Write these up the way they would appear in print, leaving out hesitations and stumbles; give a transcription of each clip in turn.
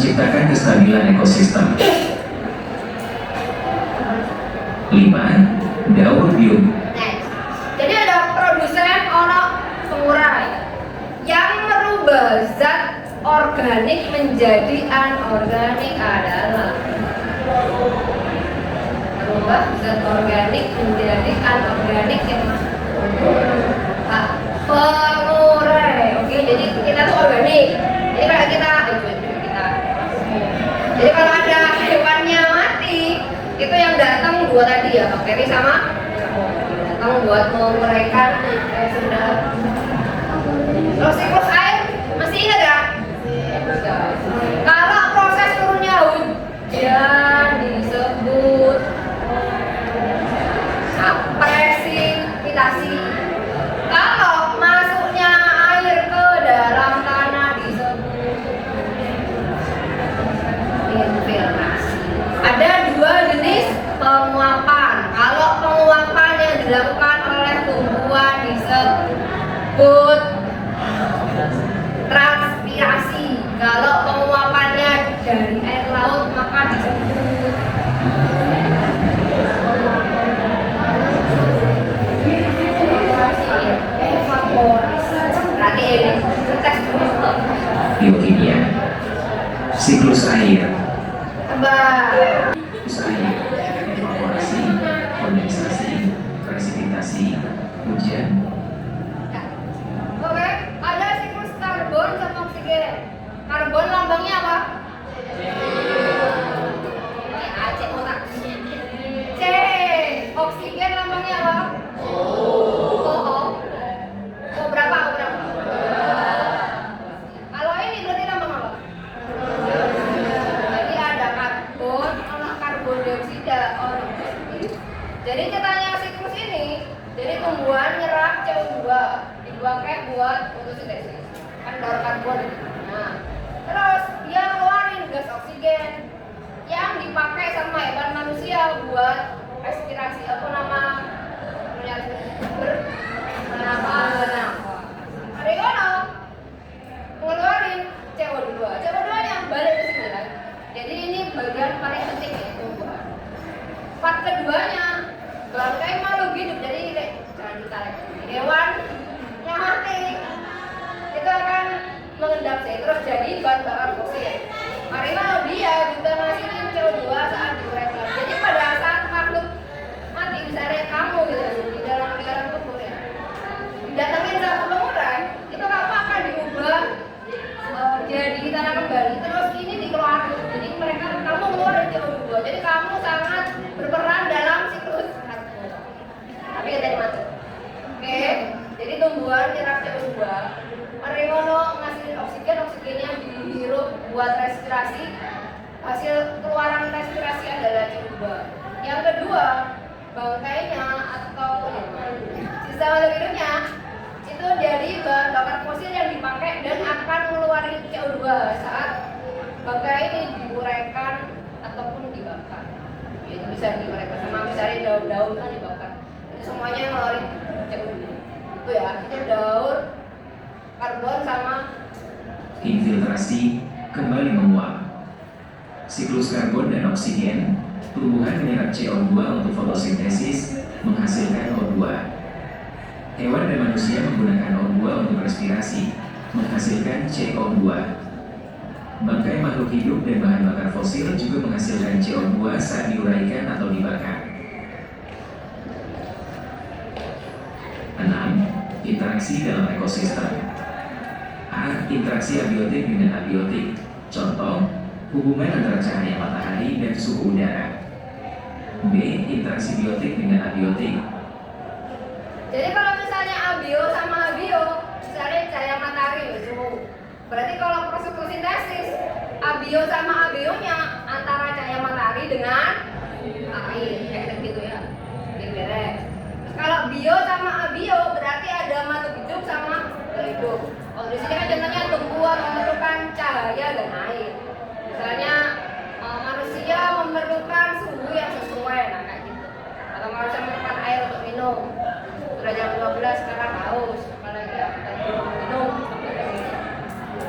menciptakan kestabilan ekosistem. 5. Daur bium. Jadi ada produsen, ono pengurai yang merubah zat organik menjadi anorganik adalah merubah zat organik menjadi anorganik yang pengurai. Oke, jadi kita tuh organik. Jadi kalau jadi kalau ada hewannya mati, itu yang datang dua tadi ya, bakteri sama datang buat menguraikan sendal. Terus siklus air masih ingat ya? Kalau proses turunnya hujan disebut presipitasi. Kalau masuknya air ke dalam tanah disebut infiltrasi. Ada dua jenis penguapan. Kalau penguapan yang dilakukan oleh tumbuhan disebut transpirasi. Kalau penguapannya dari air laut maka disebut evaporasi. Berarti ini tes Biokimia. Siklus air. tebak. Siklus air. Evaporasi, kondensasi, presipitasi, hujan. Oke, ada siklus karbon sama oksigen. Karbon lambangnya apa? Ini Aceh otak. C. Oksigen lambangnya apa? O. O berapa? Kalau ini berarti lambang apa? Jadi ada karbon, ada karbon dioksida, jadi ceritanya siklus ini, jadi tumbuhan nyerap CO2 dipakai buat fotosintesis, kan daur karbon. Nah, terus dia keluarin gas oksigen yang dipakai sama hewan manusia buat respirasi bernafas. Hari kono ngeluarin CO2. CO2 yang balik ke sini kan. Jadi ini bagian paling penting ya tumbuhan. Part keduanya bangkai makhluk hidup, jadi jangan ditarik. Hewan yang mati itu akan mengendap terus jadi bahan bakar fosil. Karena dia juga ngasihin CO2 saat diuraikan. Jadi pada saat makhluk mati, misalnya kamu gitu di dalam tubuh ya, didatengin sama pengurai, itu kamu akan diubah jadi tanah kembali. Terus ini dikeluarkan. Jadi kamu ngeluarin CO2. Jadi kamu sangat berperan dalam siklus karbon. Tapi kita tadi mati. Oke, jadi tumbuhan nyerap CO2. Mereka ngasih oksigennya dihirup buat respirasi. Hasil keluaran respirasi adalah CO2. Yang kedua, bangkainya atau sisa hidupnya itu jadi bahan bakar fosil yang dipakai dan akan mengeluarkan CO2 saat bangkai ini diuraikan ataupun dibakar. Itu bisa diuraikan sama misalnya daun-daun kan dibakar. Itu semuanya ngeluarin CO2. Itu ya, itu daur karbon sama Infiltrasi, kembali menguap. Siklus karbon dan oksigen. Tumbuhan menyerap CO2 untuk fotosintesis, menghasilkan O2. Hewan dan manusia menggunakan O2 untuk respirasi, menghasilkan CO2. Bangkai makhluk hidup dan bahan bakar fosil juga menghasilkan CO2 saat diuraikan atau dibakar. 6. Interaksi dalam ekosistem. A. Interaksi abiotik dengan abiotik. Contoh, hubungan antara cahaya matahari dan suhu udara. B. Interaksi biotik dengan abiotik. Jadi kalau misalnya abio sama abio, misalnya cahaya matahari suhu. Berarti kalau proses fotosintesis, abio sama abionya antara cahaya matahari dengan air, kayak gitu ya. Beres. Kalau bio sama abio berarti ada makhluk hidup sama hidup. Kalau di sini kan contohnya tumbuhan memerlukan cahaya dan air. Misalnya manusia memerlukan suhu yang sesuai, nah kayak gitu. Atau manusia memerlukan air untuk minum. Sudah jam 12 sekarang haus, apalagi ya minum.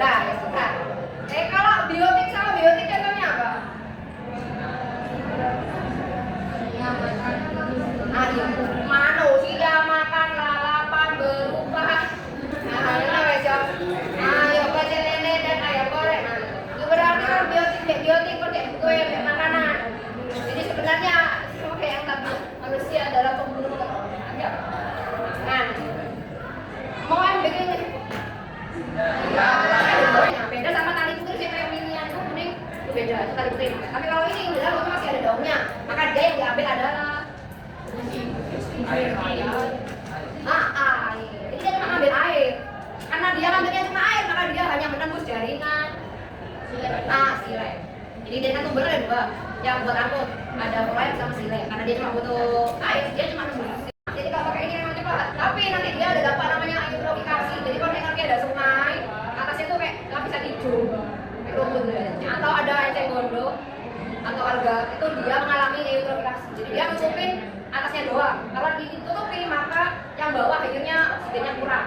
Nah, ya sudah. Kalau biotik sama Nah, beda sama tali putri sih kayak minian itu kuning itu beda itu tali putri. Tapi kalau ini udah itu masih ada daunnya, maka dia yang diambil adalah air. Jadi dia cuma ambil air. Karena dia ambilnya cuma air, maka dia hanya menembus jaringan silet. Jadi dia kan sumbernya ada dua, yang buat angkut ada proyek sama silet. Karena dia cuma butuh air, dia cuma nembus. Jadi kalau pakai ini memang cepat. Tapi nanti dia ada apa namanya eutrofikasi. Jadi kalau nanti ada sungai, atasnya tuh kayak lapisan hijau, kayak rumput gitu. Atau ada eceng gondok atau alga, itu dia mengalami eutrofikasi. Jadi dia nutupin atasnya doang. Kalau ditutupi maka yang bawah akhirnya oksigennya kurang.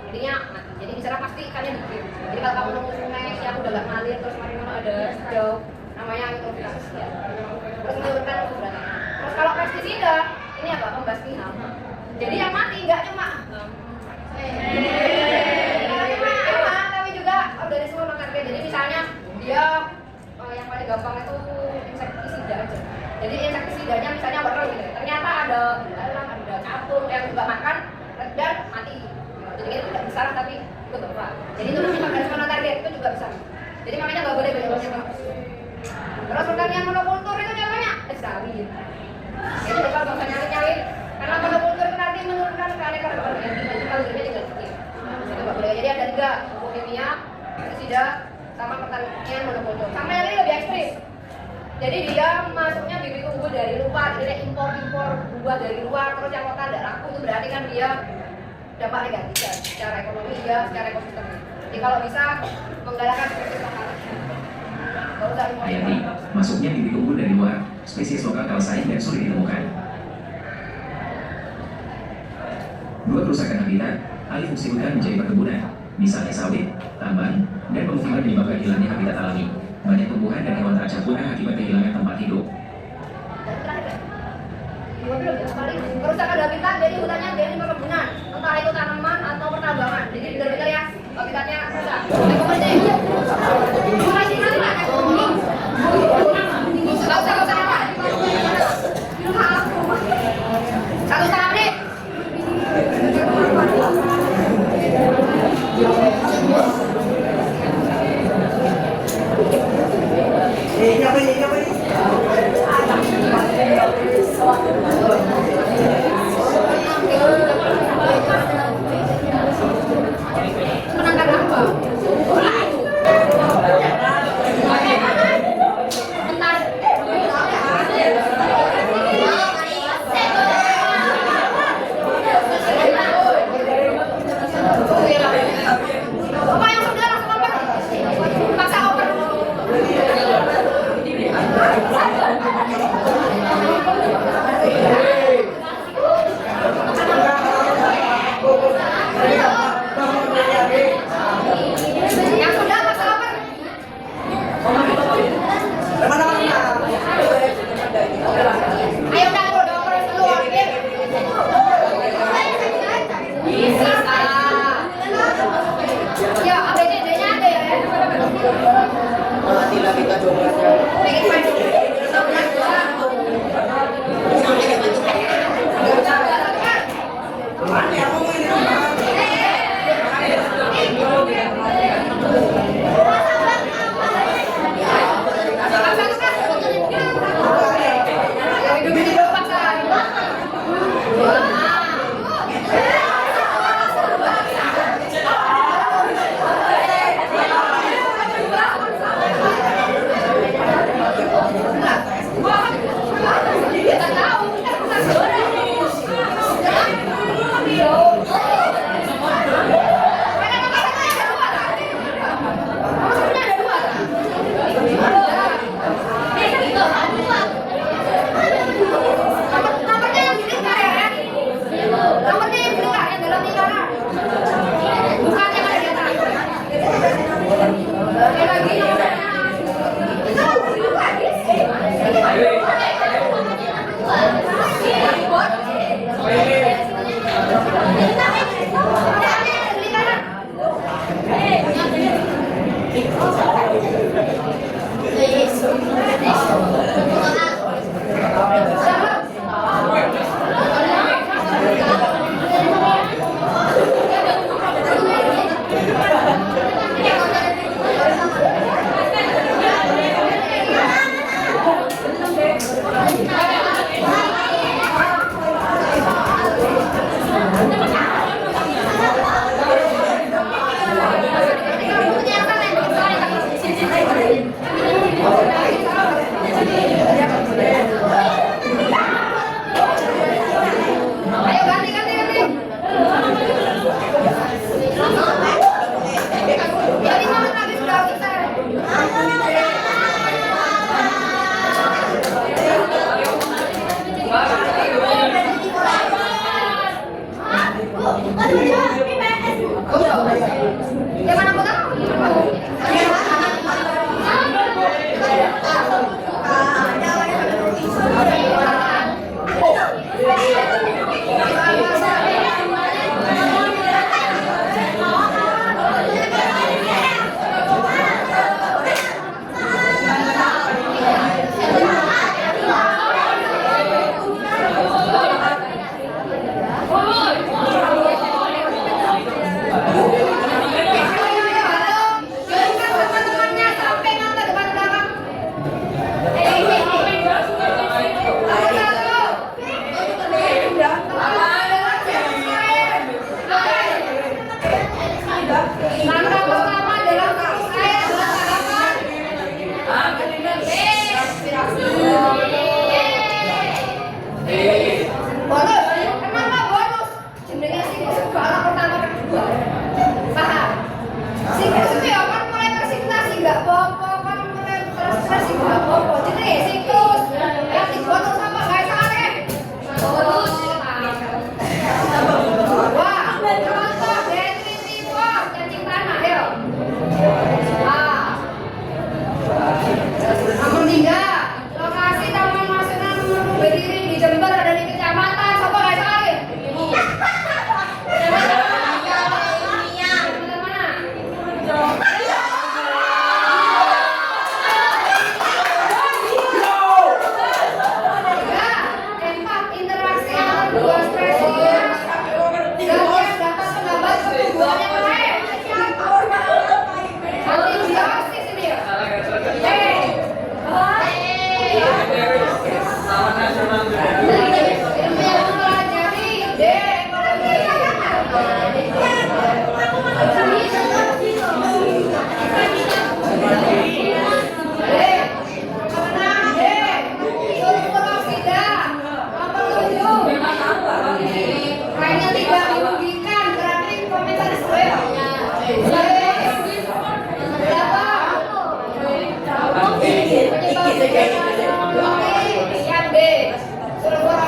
Jadinya mati. Jadi di sana pasti ikannya dikit. Jadi kalau kamu nemu sungai yang udah gak ngalir terus mana ada hijau, namanya eutrofikasi ya. Terus menurunkan keberatan. Terus kalau pestisida ini apa? Pembasmi hama. Jadi yang mati nggak cuma tapi juga organisme makardia. Jadi misalnya dia yang paling gampang itu insektisida aja. Jadi insektisidanya misalnya wortel gitu. Ternyata ada belalang, ada capung yang juga makan dan mati. Jadi itu tidak besar tapi ikut apa. Jadi itu namanya organisme makardia itu juga besar. Jadi makanya nggak boleh banyak-banyak. Terus pertanian monokultur itu contohnya sawit. Jadi kalau nggak usah nyari-nyari, karena monokultur itu nanti menurunkan keanekaragaman yang kalorinya juga sedikit. Itu nggak boleh. Jadi ada tiga, pupuk kimia, pestisida, sama pertanian monokultur. Sama yang ini lebih ekstrim. Jadi dia masuknya bibit unggul dari luar, jadi impor buah dari luar, terus yang lokal tidak laku itu berarti kan dia dampak negatif ya, secara ekonomi ya, secara ekosistem. Jadi kalau bisa menggalakkan seperti lokal. Hayati, masuknya bibit unggul dari luar, spesies lokal kalah saing dan sulit ditemukan. Dua kerusakan habitat, alih fungsi hutan menjadi perkebunan, misalnya sawit, tambang, dan pemukiman menyebabkan hilangnya habitat alami. Banyak tumbuhan dan hewan terancam punah akibat kehilangan tempat hidup. Kerusakan habitat jadi hutannya dari perkebunan, entah itu tanaman atau pertambangan. Jadi benar-benar ya habitatnya rusak. Satu setengah menit. Menangkan apa? Bapak yang sudah langsung apa? Paksa oper. Yang sudah paksa oper. Ayo dah udah oper dulu, oke? Bisa. Ya, ABCD-nya ada ya. Tidak kita coba. Pengen main. ekspresi apa? Jadi siklus. Yang dibuat terus apa? Gak sare. Terus. Wah, contoh definitivo cacing tanah ya. Nomor 3, lokasi Taman Nasional Gunung berdiri di Jember ada di kecamatan siapa guys sare? Tempat interaksi antara dua spesies dan yang dapat menghambat pertumbuhan yang lain. Antibiotik ini ya. Kayaknya tidak merugikan, berarti komentar saya. Yang B, surat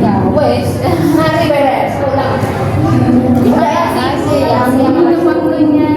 Ya wes, nanti beres pulang. Udah ya sih, yang minum waktunya.